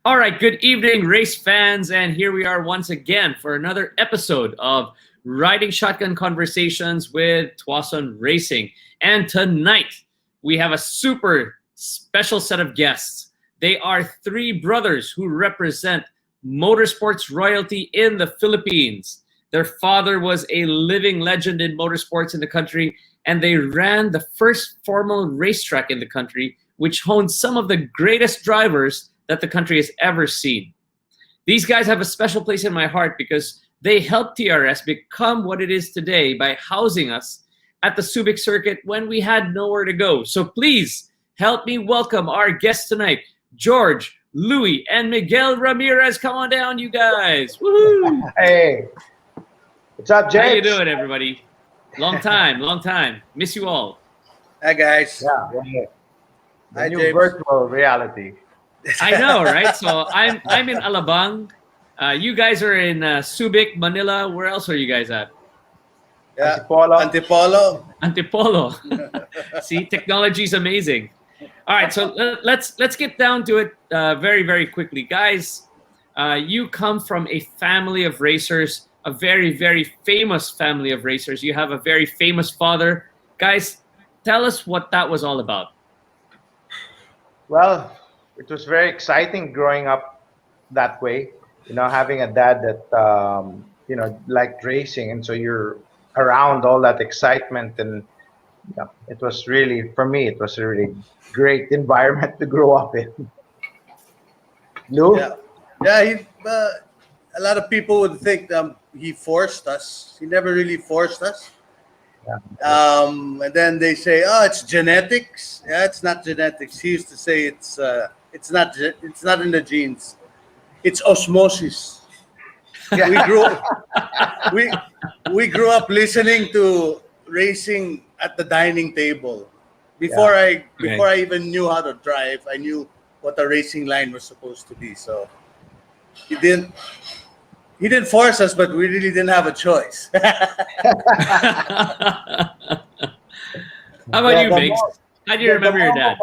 All right, good evening, race fans, and here we are once again for another episode of Riding Shotgun Conversations with Twason Racing. And tonight, we have a super special set of guests. They are three brothers who represent motorsports royalty in the Philippines. Their father was a living legend in motorsports in the country, and they ran the first formal racetrack in the country, which honed some of the greatest drivers that the country has ever seen. These guys have a special place in my heart because they helped TRS become what it is today by housing us at the Subic circuit when we had nowhere to go. So please help me welcome our guests tonight, George, Louis, and Miguel Ramirez. Come on down, you guys. Woohoo! Hey, what's up, James? How you doing, everybody? Long time. Miss you all. Hi, guys. Yeah. The Hi, new James. virtual reality. I know, right? So I'm in Alabang. You guys are in Subic, Manila. Where else are you guys at? Yeah. Antipolo. Antipolo. Antipolo. See, technology is amazing. All right, so let's get down to it very, very quickly, guys. You come from a family of racers, a very, very famous family of racers. You have a very famous father. Guys, tell us what that was all about. Well, it was very exciting growing up that way. Having a dad that liked racing, and so you're around all that excitement, and it was really, for me, it was a really great environment to grow up in. Lou? A lot of people would think he forced us. He never really forced us. Yeah. And then they say, "Oh, it's genetics." Yeah, it's not genetics. He used to say it's not in the genes. It's osmosis. Yeah. We grew up listening to racing at the dining table. Before I even knew how to drive, I knew what a racing line was supposed to be. So he didn't force us, but we really didn't have a choice. How about you, Biggs? How do you remember your dad?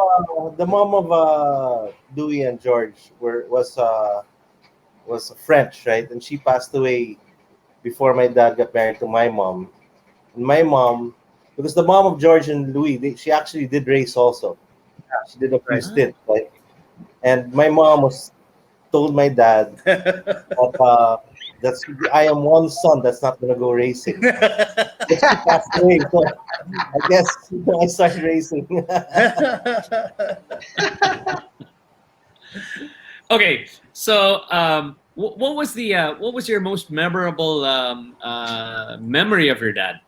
The mom of Dewey and George was French, right? And she passed away before my dad got married to my mom. And my mom, because the mom of George and Louis, she actually did race also. She did a few stints, right? And my mom told my dad that I am one son that's not gonna go racing. She passed away, so I guess I started racing. Okay, so what was your most memorable memory of your dad?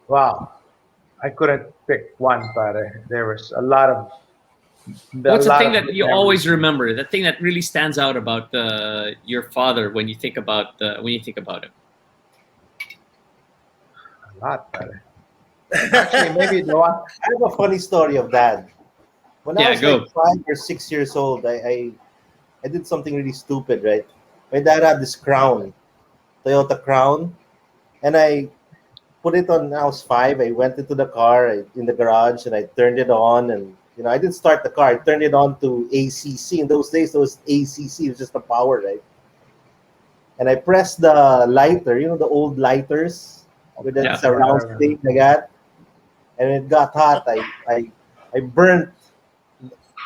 Wow. I couldn't pick one, but there was a lot of. What's the thing that you always remember? The thing that really stands out about your father when you think about him? A lot, but actually, maybe the one. I have a funny story of dad. When I was go. like 5 or 6 years old, I did something really stupid, right? My dad had this Crown, Toyota Crown, and I put it on. I was 5. I went into the car in the garage and I turned it on, and I didn't start the car. I turned it on to ACC. In those days, it was ACC. It was just the power, right? And I pressed the lighter, the old lighters with that surround thing like that. And it got hot. I burnt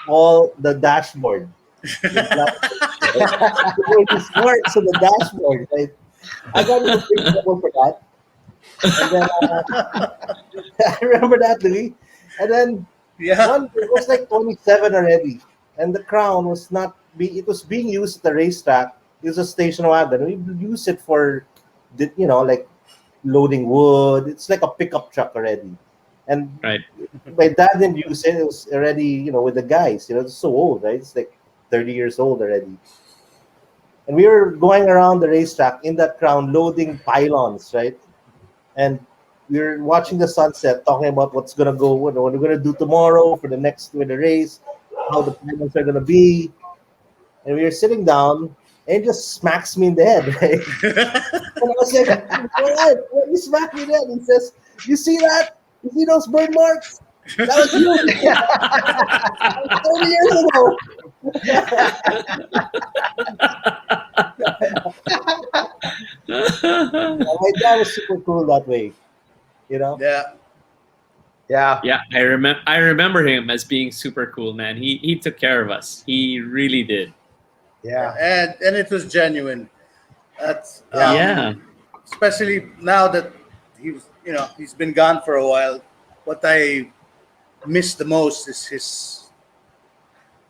all the dashboard. It works on the dashboard, right? I got into big trouble for that. And then I remember that, Louis. And then it was like 27 already, and the Crown was not. It was being used at the racetrack. It was a station wagon. We use it for, like loading wood. It's like a pickup truck already. And my dad didn't use it. It was already, with the guys. It's so old, right? It's like 30 years old already. And we were going around the racetrack in that Crown, loading pylons, right? And we were watching the sunset, talking about what's gonna go, what we're gonna do tomorrow for the next race, how the pylons are gonna be. And we were sitting down, and it just smacks me in the head, right? And I was like, "What? What you smack me in the head?" And he says, "You see that? You see those burn marks? That was you. That was 30 years ago." My dad was super cool that way, you know. Yeah. Yeah. Yeah, I remember him as being super cool, man. He took care of us. He really did. Yeah. Yeah. And it was genuine. That's Yeah. Yeah. especially now that he's been gone for a while. What I miss the most is his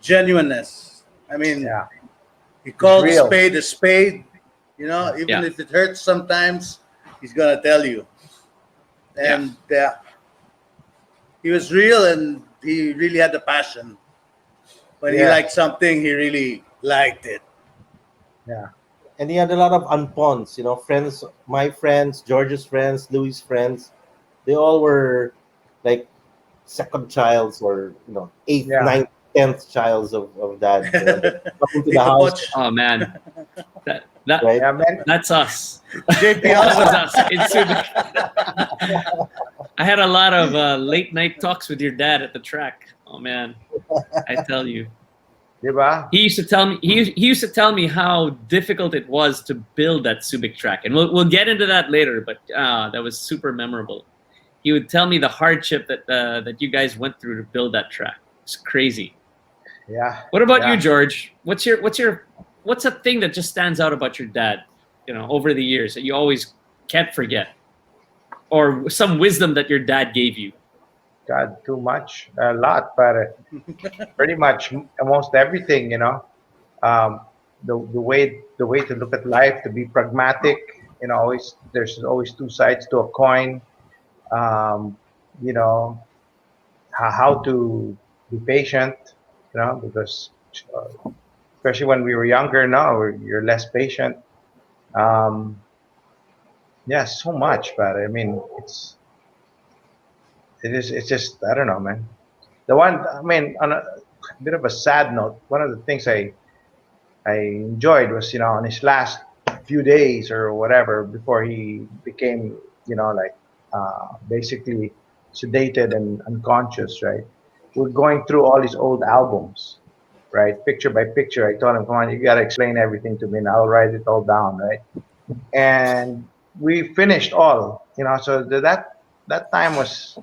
genuineness. I mean, Yeah. he It's called real. a spade. Yeah. Even Yeah. if it hurts sometimes, he's gonna tell you. Yeah. And he was real, and he really had the passion. When he liked Yes. something, he really liked it. Yeah. And he had a lot of unpons, you know, friends, my friends, George's friends, Louis' friends. They all were like second childs or, you know, eighth, Yeah. ninth, 10th childs of dad. You know, they come into the Tito house, Poch, Oh man, that right? Yeah, man. that's us. JP That was also. us in Subic. I had a lot of late night talks with your dad at the track. Oh man, I tell you. Diba? He used to tell me he used to tell me how difficult it was to build that Subic track, and we'll get into that later. But that was super memorable. He would tell me the hardship that you guys went through to build that track. It's crazy. Yeah. What about you, Yeah. George? What's a thing that just stands out about your dad? You know, over the years that you always can't forget, or some wisdom that your dad gave you. God, too much. A lot, but pretty much almost everything, you know. Um, the way to look at life, to be pragmatic, you know, always there's always two sides to a coin. Um, you know, how to be patient, you know, because especially when we were younger, now you're less patient. Um, yeah, so much, but I mean, it's just I don't know, man. The one, I mean, on a bit of a sad note, one of the things I enjoyed was, you know, on his last few days or whatever before he became, you know, like basically sedated and unconscious, right? We're going through all his old albums, right? Picture by picture. I told him, come on, you got to explain everything to me and I'll write it all down, right? And we finished all, you know, so that time was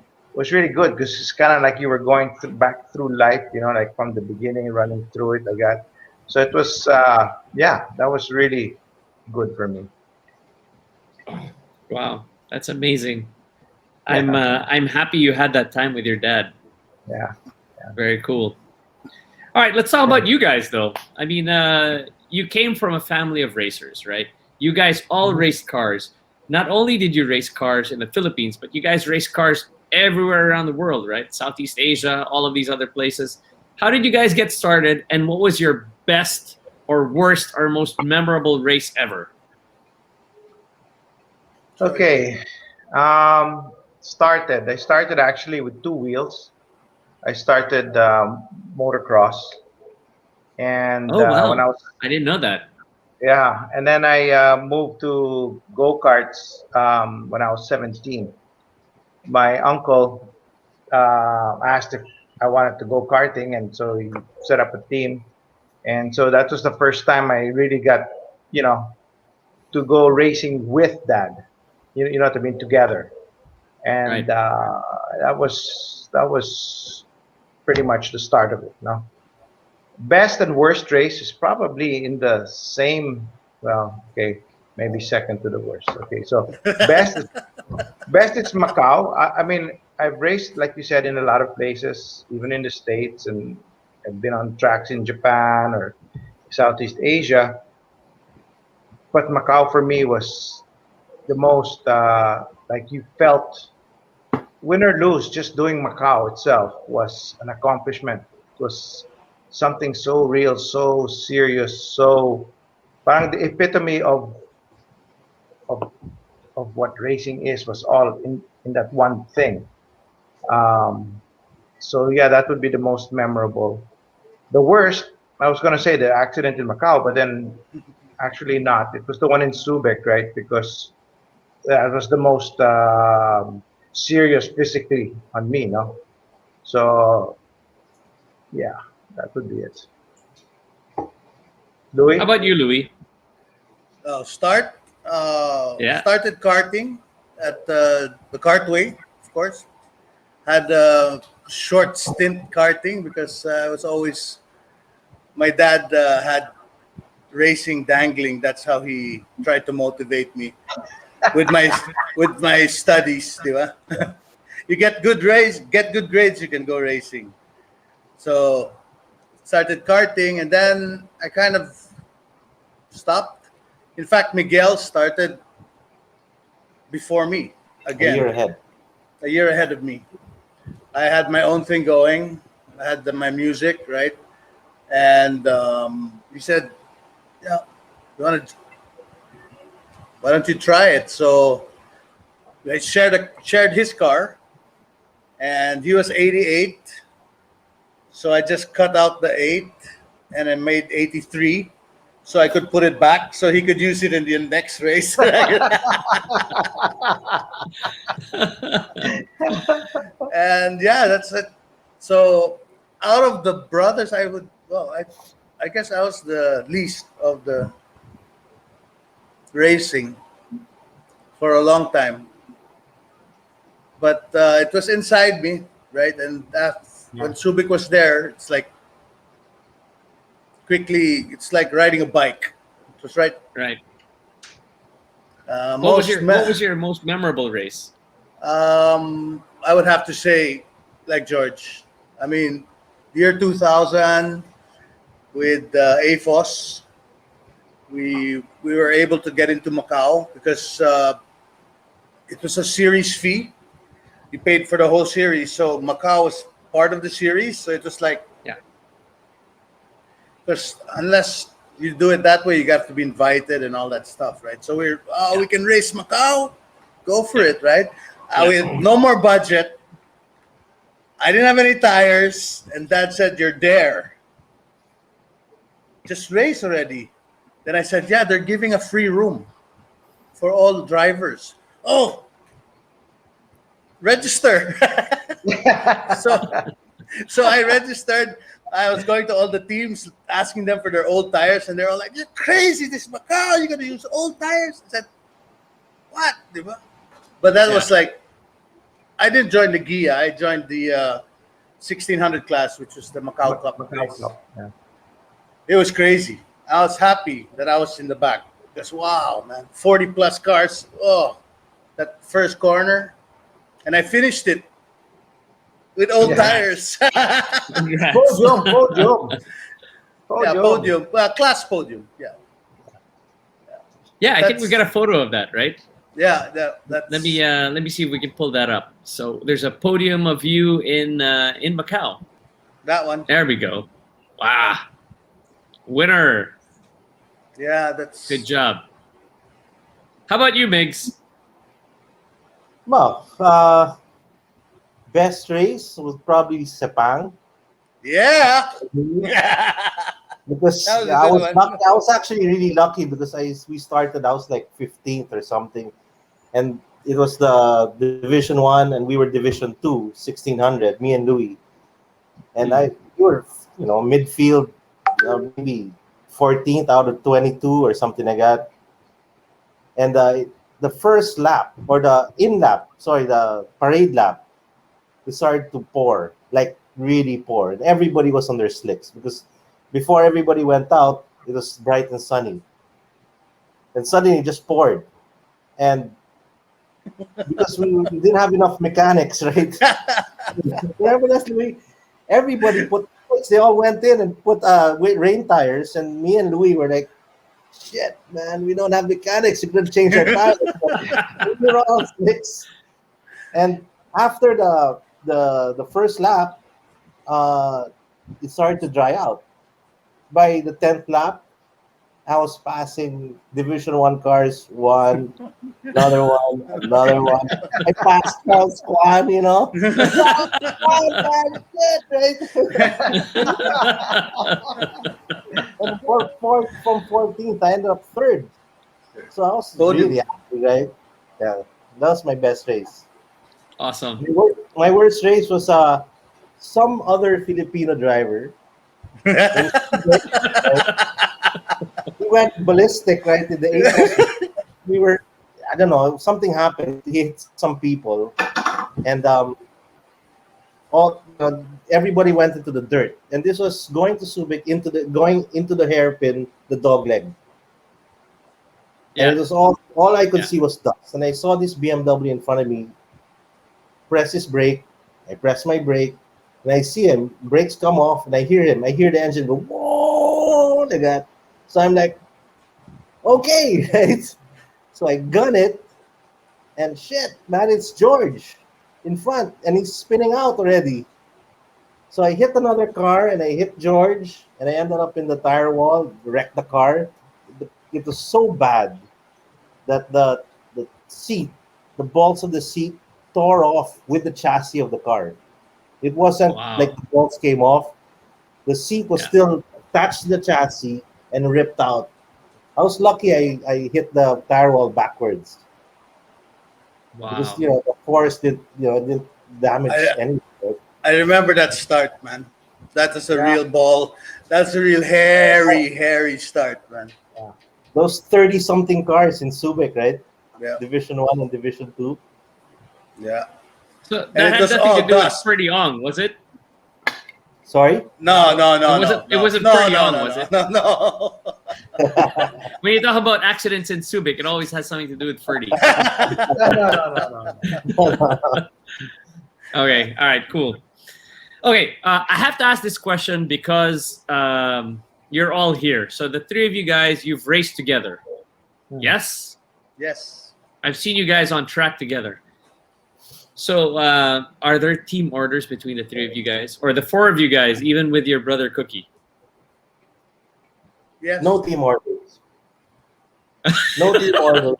really good because it's kind of like you were going back through life, you know, like from the beginning, running through it like that. So it was, yeah, that was really good for me. Wow, that's amazing. Yeah, I'm happy you had that time with your dad. yeah, Very cool. All right, let's talk about you guys though. I mean, you came from a family of racers, right? You guys all Mhm. raced cars. Not only did you race cars in the Philippines, but you guys race cars everywhere around the world, right? Southeast Asia, all of these other places. How did you guys get started, and what was your best or worst or most memorable race ever? Okay. I started actually with two wheels. I started motocross, and Oh when wow, I was I didn't know that. yeah, and then I moved to go karts when I was 17. My uncle asked if I wanted to go karting, and so he set up a team. And so that was the first time I really got, you know, to go racing with dad. You know what I mean, together. And Right. that was pretty much the start of it. No, best and worst race is probably in the same. Well, okay, maybe second to the worst. Okay, so best is best it's Macau. I mean, I've raced, like you said, in a lot of places, even in the States, and I've been on tracks in Japan or Southeast Asia. But Macau for me was the most, like you felt, win or lose, just doing Macau itself was an accomplishment. It was something so real, so serious, so parang the epitome of, of what racing is was all in that one thing. Um, So yeah, that would be the most memorable. The worst, I was gonna say the accident in Macau, but then actually not. It was the one in Subic, right? Because that was the most serious physically on me, no? So yeah, that would be it. Louis? How about you, Louis? Yeah. Started karting at the Cartway, of course. Had a short stint karting because I was always my dad had racing dangling. That's how he tried to motivate me with my with my studies, di ba? You get good grades, you can go racing. So started karting, and then I kind of stopped. In fact, Miguel started before me A year again, ahead. a year ahead of me. I had my own thing going. I had my music, right? And he said, "Yeah, you want to? Why don't you try it?" So I shared his car, and he was 88. So I just cut out the 8, and I made 83. So I could put it back, so he could use it in the next race. And yeah, that's it. So out of the brothers, I guess I was the least of the racing for a long time, but it was inside me, right? And when Subic was there, it's like quickly, it's like riding a bike. It was right. Right. What Most was your most memorable race? I would have to say, like George. I mean, year 2000 with AFOS, we were able to get into Macau because it was a series fee. You paid for the whole series, so Macau was part of the series. So it was like, Yeah. because unless you do it that way, you have to be invited and all that stuff, right? So we can race Macau, go for it, right? We had no more budget. I didn't have any tires, and Dad said, "You're there. Just race already." Then I said, "Yeah, they're giving a free room for all drivers." Oh, register. so so I registered. I was going to all the teams, asking them for their old tires, and they're all like, "You're crazy! This is Macau. You're gonna use old tires?" I said, "What?" Diba? But that was like, I didn't join the GIA. I joined the 1600 class, which was the Macau Cup. Yeah. It was crazy. I was happy that I was in the back because wow, man, 40 plus cars. Oh, that first corner, and I finished it with old tires. Congrats. Podium. Yeah, podium, class podium. Yeah, Yeah, I think we got a photo of that, right? yeah. That's, Let me see if we can pull that up. So there's a podium of you in Macau. that one. There we go. Wow, winner. Yeah, that's Good job. How about you, Migs? Well, best race was probably Sepang. Yeah. Because That was a I good was one. lucky, I was actually really lucky because we started, I was like 15th or something, and it was the Division 1 and we were Division 2, 1600, me and Louis, and we were midfield, maybe 14th out of 22 or something like that. And the first lap, or the parade lap, it started to pour, like really pour, and everybody was on their slicks because before everybody went out, it was bright and sunny, and suddenly it just poured, and because we didn't have enough mechanics, right? Everybody put, they all went in and put with rain tires, and me and Louis were like, "Shit, man, we don't have mechanics. We couldn't change our tires." We were all on slicks. And after the first lap, it started to dry out. By the 10th lap, I was passing Division 1 cars, one, another one, another one. I passed Charles Kwan, Shit, right? And from 14th, I ended up third. So I was really happy, right? Yeah, that was my best race. Awesome. My worst race was some other Filipino driver. went ballistic, right? In the 8 we were, I don't know, something happened. He hit some people, and everybody went into the dirt. And this was going to Subic going into the hairpin, the dog leg. And it was all I could see was dust. And I saw this BMW in front of me press his brake. I press my brake, and I see him. Brakes come off, and I hear him. I hear the engine go whoa like that. So I'm like, okay, right? So I gun it, and shit, man, it's George in front, and he's spinning out already. So I hit another car, and I hit George, and I ended up in the tire wall, wrecked the car. It was so bad that the seat, the bolts of the seat tore off with the chassis of the car. It wasn't like the bolts came off. The seat was still attached to the chassis and ripped out. I was lucky I hit the tire wall backwards. Wow. Because, the force didn't damage anything. I remember that start, man. That is a real ball. That's a real hairy start, man. Yeah. Those 30-something cars in Subic, right? Yeah. Division 1 and Division 2. Yeah. So that had nothing to do with Freddie Ong, was it? Sorry? No. It wasn't Freddie Ong, was it? No. When you talk about accidents in Subic, it always has something to do with Freddie. No. Okay. All right. Cool. Okay. I have to ask this question because you're all here. So the three of you guys, you've raced together. Yes? Yes. I've seen you guys on track together. So are there team orders between the three of you guys? Or the four of you guys, even with your brother Cookie? Yes. No team orders. No team orders.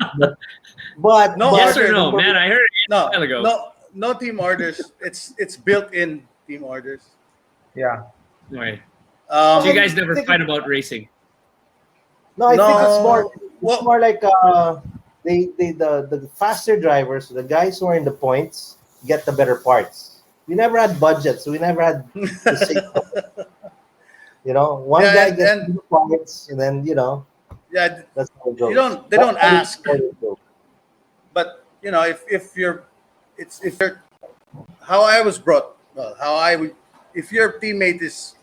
But No, yes or no, man? I heard it a while ago. No team orders. It's built-in team orders. Yeah. Right. So you guys never fight about racing? No, I think it's more like the faster drivers, the guys who are in the points, get the better parts. We never had budget, so we never had the same. One guy gets the points, and then Yeah, that's how it goes. they don't ask. But if you're how I was brought, if your teammate is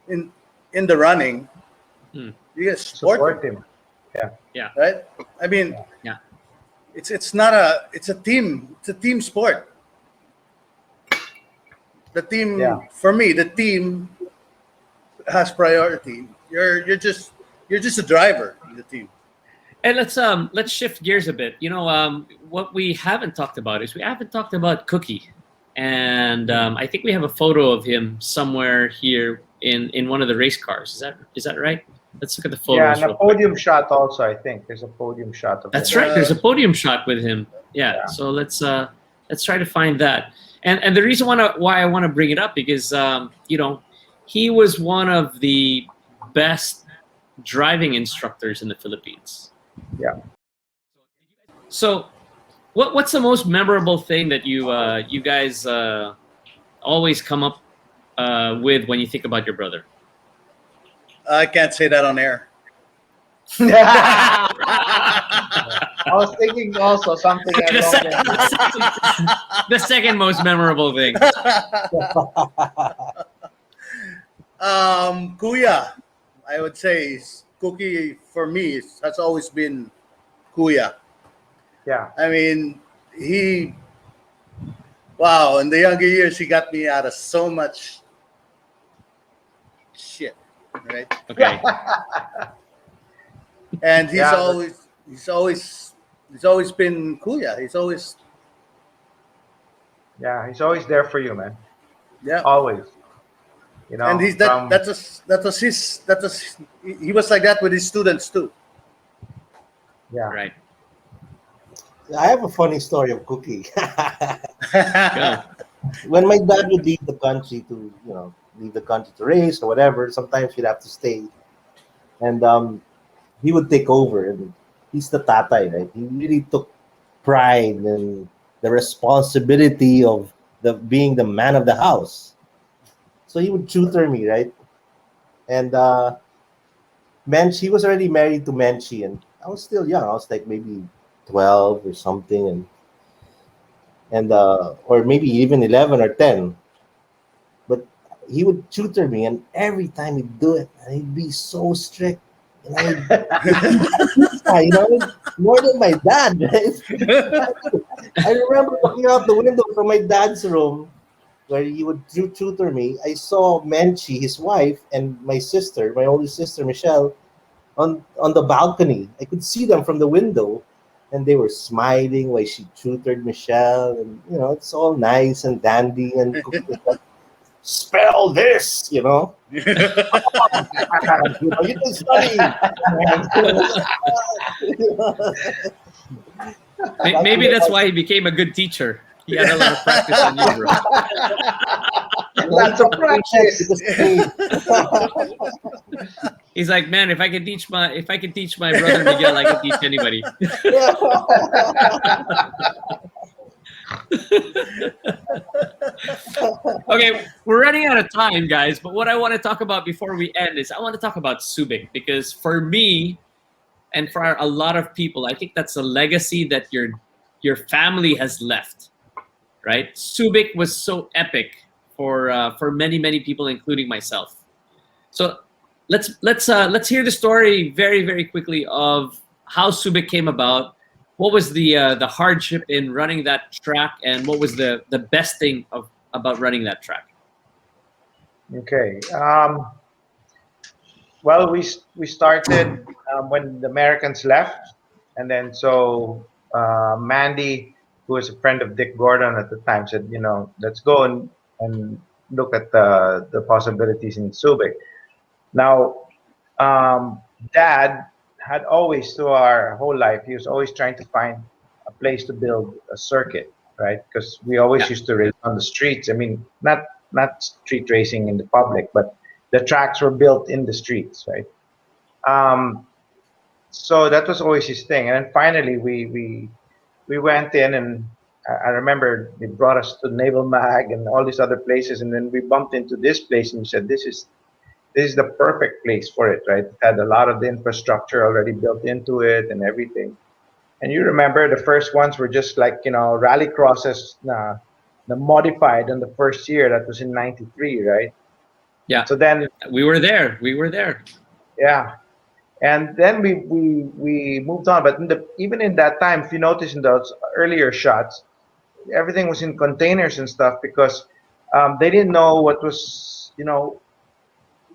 in the running, you get support him. Yeah. Right? I mean, it's a team sport. The team for me, the team has priority. You're just a driver in the team. And let's shift gears a bit. What we haven't talked about is we haven't talked about Cookie, and I think we have a photo of him somewhere here in one of the race cars. Is that right? Let's look at the photos. Yeah, and a podium shot also. I think there's a podium shot of That's him. right. There's a podium shot with him. Yeah. So let's try to find that. And the reason why I want to bring it up because he was one of the best driving instructors in the Philippines. Yeah. So, what's the most memorable thing that you guys always come up with when you think about your brother? I can't say that on air. I was thinking also something. The second most memorable thing. Kuya, I would say Cookie for me has always been Kuya. Yeah. I mean, in the younger years, he got me out of so much shit, right? Okay. And he's always been Kuya. He's always there for you, man. Yeah. Always. And he was like that with his students too. Yeah. Right. I have a funny story of Cookie. Go. When my dad would leave the country to race or whatever, sometimes he'd have to stay, and he would take over. And he's the tatay, right? He really took pride in the responsibility of being the man of the house. So he would tutor me, right? And Menchie was already married to Menchie, and I was still young. I was like maybe 12 or something, and or maybe even 11 or 10. But he would tutor me, and every time he'd do it, and he'd be so strict, and more than my dad, right? I remember looking out the window from my dad's room where he would tutor me. I saw Menchie, his wife, and my sister, my oldest sister Michelle, on the balcony. I could see them from the window, and they were smiling while she tutored Michelle, and it's all nice and dandy and spell this, you can study. Maybe that's why he became a good teacher. He had a lot of practice on you, bro. Lots of practice. He's like, man, if I could teach my brother Miguel, I could teach anybody. Okay, we're running out of time, guys. But what I want to talk about before we end is I want to talk about Subic, because for me and for a lot of people, I think that's a legacy that your family has left. Right? Subic was so epic for many people, including myself. So let's hear the story very, very quickly of how Subic came about. What was the hardship in running that track, and what was the best thing about running that track? Okay. Well, we started when the Americans left, and then so Mandy, who was a friend of Dick Gordon at the time, said, let's go and look at the possibilities in Subic. Now, Dad had always, through our whole life, he was always trying to find a place to build a circuit, right? Because we always used to race on the streets. I mean, not street racing in the public, but the tracks were built in the streets, right? So that was always his thing. And then finally, we went in, and I remember they brought us to Naval Mag and all these other places, and then we bumped into this place, and we said, this is the perfect place for it, right? It had a lot of the infrastructure already built into it and everything. And you remember the first ones were just like, rally crosses, the modified in the first year. That was in '93, right? Yeah. So then we were there. Yeah. And then we moved on. But even in that time, if you notice in those earlier shots, everything was in containers and stuff, because they didn't know what was,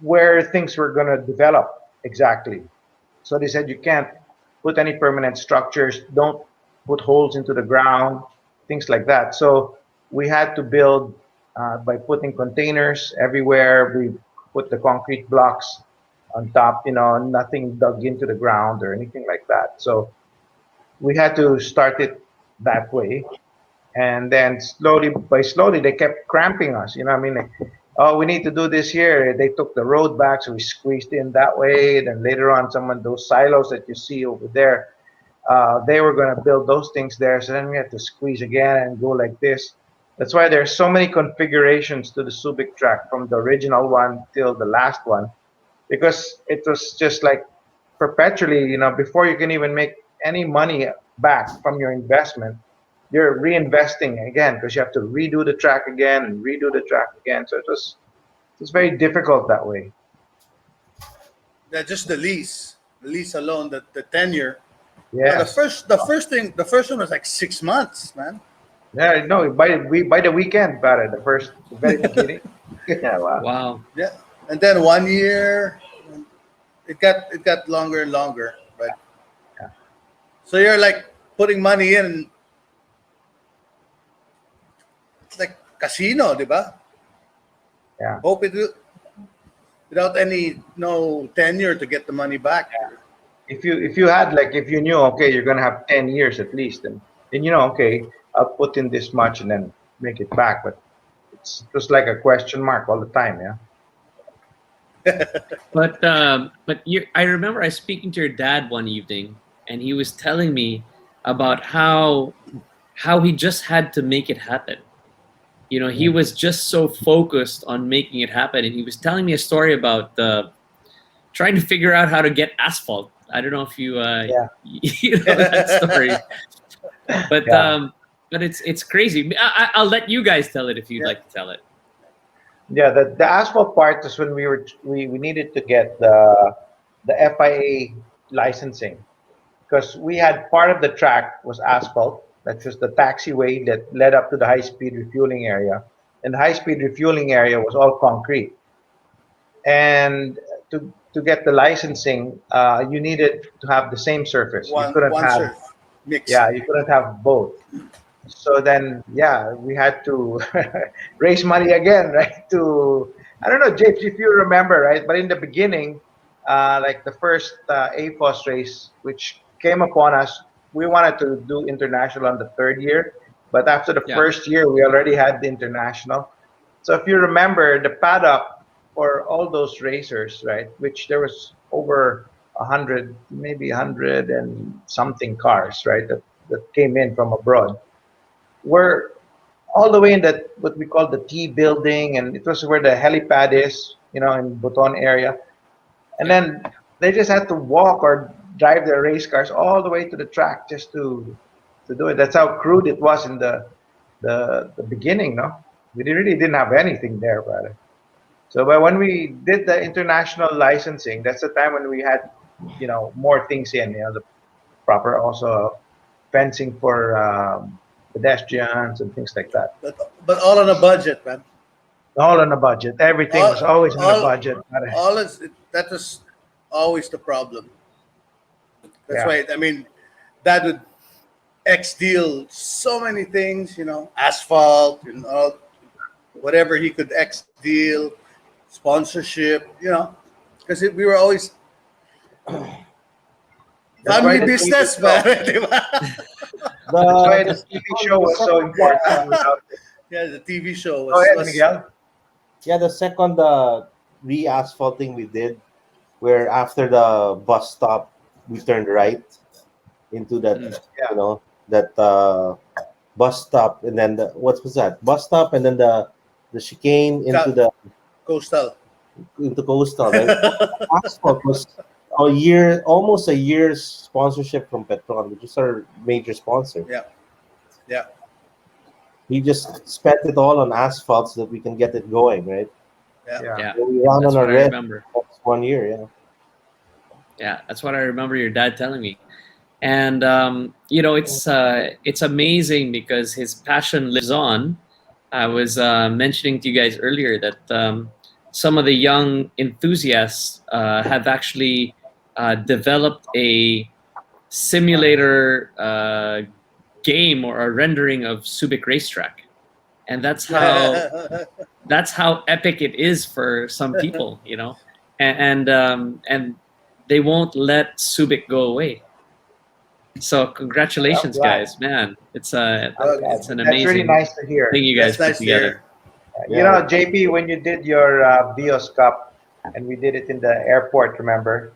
where things were going to develop exactly. So they said, you can't put any permanent structures, don't put holes into the ground, things like that. So we had to build by putting containers everywhere. We put the concrete blocks on top, nothing dug into the ground or anything like that. So we had to start it that way. And then slowly they kept cramping us. I mean, like, oh, we need to do this here. They took the road back, so we squeezed in that way. Then later on, those silos that you see over there, they were going to build those things there. So then we had to squeeze again and go like this. That's why there's so many configurations to the Subic track, from the original one till the last one, because it was just like perpetually, before you can even make any money back from your investment, you're reinvesting again, because you have to redo the track again and redo the track again. So it was very difficult that way. Yeah, just the lease alone, the tenure. Yeah. The first one was like 6 months, man. Yeah, no, by the weekend, about the very beginning. Yeah, wow. Wow. Yeah, and then 1 year, it got longer and longer, right? Yeah. So you're like putting money in. It's like casino, diba? Yeah. Hope it will, without no tenure to get the money back. Yeah. If you knew, okay, you're gonna have 10 years at least, and then okay, I'll put in this much and then make it back. But it's just like a question mark all the time, yeah. But I remember I speaking to your dad one evening, and he was telling me about how he just had to make it happen. He was just so focused on making it happen, and he was telling me a story about trying to figure out how to get asphalt. I don't know if you you know that story, but but it's crazy. I'll let you guys tell it if you'd like to tell it. Yeah, the asphalt part is when we needed to get the FIA licensing, because we had part of the track was asphalt. That's just the taxiway that led up to the high-speed refueling area, and the high-speed refueling area was all concrete. And to get the licensing, you needed to have the same surface. You couldn't one have surf mix. you couldn't have both. So then, we had to raise money again, right? I don't know, James, if you remember, right? But in the beginning, like the first AFOS race, which came upon us, we wanted to do international on the third year. But after the first year, we already had the international. So if you remember, the paddock for all those racers, right, which there was over 100, maybe 100 and something cars, right, that came in from abroad, were all the way in that what we call the T building, and it was where the helipad is, in Buton area. And then they just had to walk or drive their race cars all the way to the track just to do it. That's how crude it was in the beginning, no? We really didn't have anything there, brother. So, but when we did the international licensing, that's the time when we had, more things in, the proper also fencing for pedestrians and things like that. But all on a budget, man. All on a budget. Everything was always on a budget. That was always the problem. That's why, I mean, Dad would X-deal so many things, asphalt, whatever he could X-deal, sponsorship, because we were always family business, man. That's why the TV show was so important. Yeah, the TV show was. Go ahead, Miguel. Yeah, the second re-asphalting we did, where after the bus stop, we turned right into that, that bus stop, and then what was that? Bus stop, and then the chicane into the coastal. Into coastal. Right? Asphalt was almost a year's sponsorship from Petron, which is our major sponsor. Yeah. He just spent it all on asphalt so that we can get it going, right? Yeah. So we ran That's on our what I red remember. 1 year, Yeah, that's what I remember your dad telling me. And it's amazing because his passion lives on. I was mentioning to you guys earlier that some of the young enthusiasts have actually developed a simulator game or a rendering of Subic Racetrack, and that's how epic it is for some people, and they won't let Subic go away. So congratulations, guys, man! It's an amazing. That's really nice to hear. Thing you guys put together. JP, when you did your Bios Cup, and we did it in the airport, remember?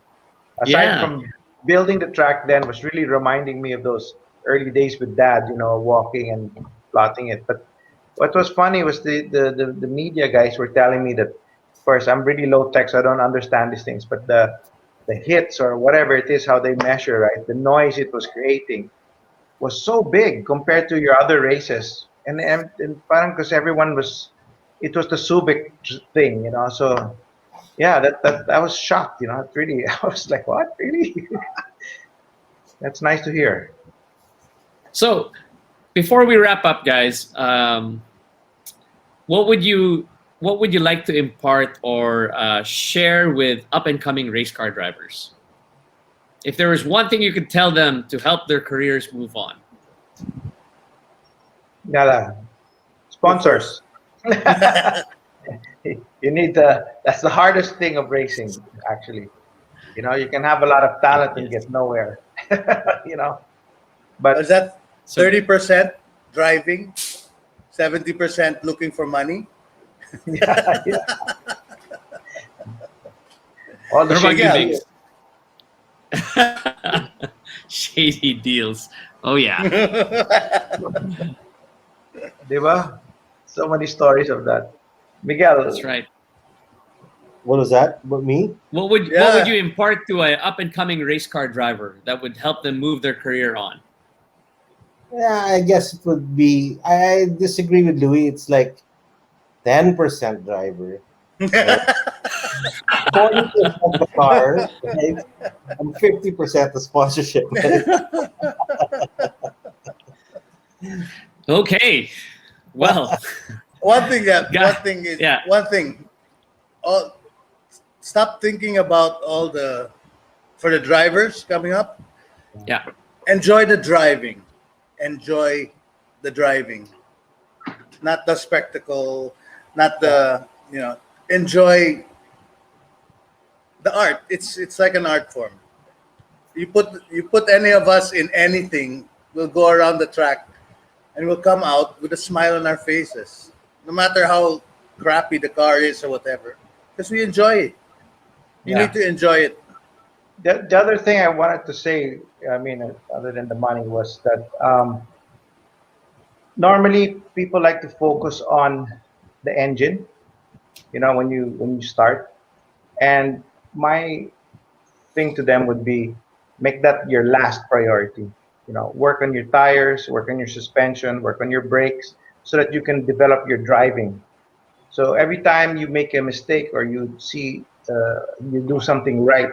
Aside from building the track, then was really reminding me of those early days with Dad, walking and plotting it. But what was funny was the media guys were telling me that, of course, I'm really low tech, so I don't understand these things, but the hits or whatever it is, how they measure, right? The noise it was creating was so big compared to your other races. And parang because it was the Subic thing, so yeah, that I was shocked, it really, I was like, what, really? That's nice to hear. So before we wrap up, guys, what would you like to impart or share with up and coming race car drivers? If there was one thing you could tell them to help their careers move on. Nada. Sponsors. You need that's the hardest thing of racing, actually. You can have a lot of talent and get nowhere. But is that 30% driving, 70% looking for money? Yeah. All the shady deals. Shady deals. Oh yeah. Diba? So many stories of that. Miguel. That's right. What was that? What, me? What would you impart to an up and coming race car driver that would help them move their career on? Yeah, I guess it would be. I disagree with Louis. It's like 10% driver, right? 40% the car, right? And 50% the sponsorship. Okay. Well, one thing Yeah. Oh, stop thinking about for the drivers coming up. yeah. Enjoy the driving. Enjoy the driving. Not the spectacle, not the, enjoy the art. It's like an art form. You put any of us in anything, we'll go around the track and we'll come out with a smile on our faces. No matter how crappy the car is or whatever. Because we enjoy it. You need to enjoy it. The other thing I wanted to say, I mean, other than the money, was that normally people like to focus on the engine, when you start. And my thing to them would be, make that your last priority. Work on your tires, work on your suspension, work on your brakes, so that you can develop your driving. So every time you make a mistake or you see you do something right,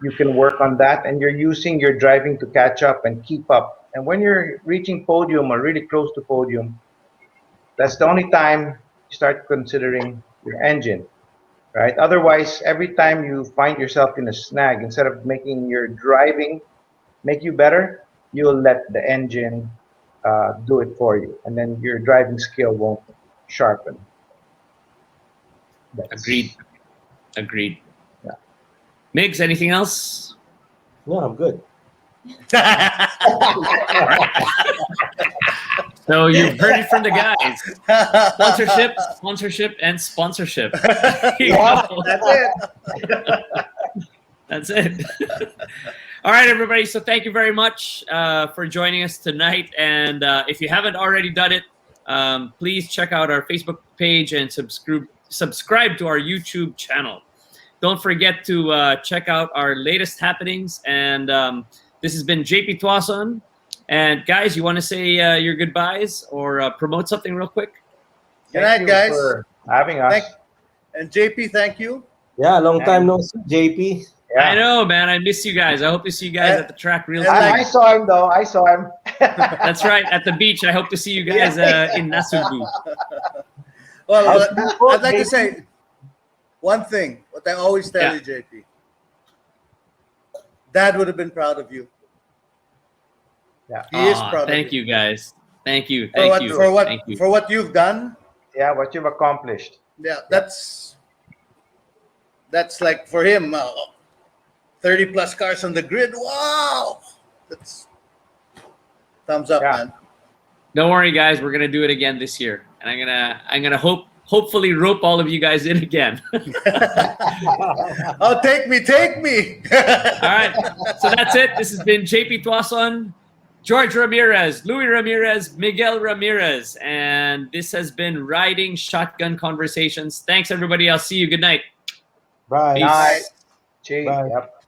you can work on that, and you're using your driving to catch up and keep up. And when you're reaching podium or really close to podium, that's the only time you start considering your engine, right? Otherwise, every time you find yourself in a snag, instead of making your driving make you better, you'll let the engine do it for you, and then your driving skill won't sharpen. Agreed. Yeah. Migs, anything else? No, I'm good. So you've heard it from the guys. Sponsorship, and sponsorship. Yeah, that's it. That's it. All right, everybody. So thank you very much for joining us tonight. And if you haven't already done it, please check out our Facebook page and subscribe to our YouTube channel. Don't forget to check out our latest happenings. And this has been JP Tuason. And guys, you want to say your goodbyes or promote something real quick? Good night, guys. For having us. And JP, thank you. Yeah, long time no see, JP. Yeah. I know, man. I miss you guys. I hope to see you guys at the track real soon. I saw him, though. I saw him. That's right, at the beach. I hope to see you guys in Nasubu. Well, I'd like to say one thing, what I always tell you, JP. Dad would have been proud of you. Yeah. He is proud thank of you. you, guys. Thank you. For what you've done. Yeah, what you've accomplished. Yeah, that's like for him, 30 plus cars on the grid. Wow, that's thumbs up, man. Don't worry, guys. We're gonna do it again this year, and I'm gonna hopefully rope all of you guys in again. Oh, take me. All right. So that's it. This has been JP Tuason, George Ramirez, Louis Ramirez, Miguel Ramirez, and this has been Riding Shotgun Conversations. Thanks, everybody. I'll see you. Good night. Bye. Night. Cheers. Bye. Yep.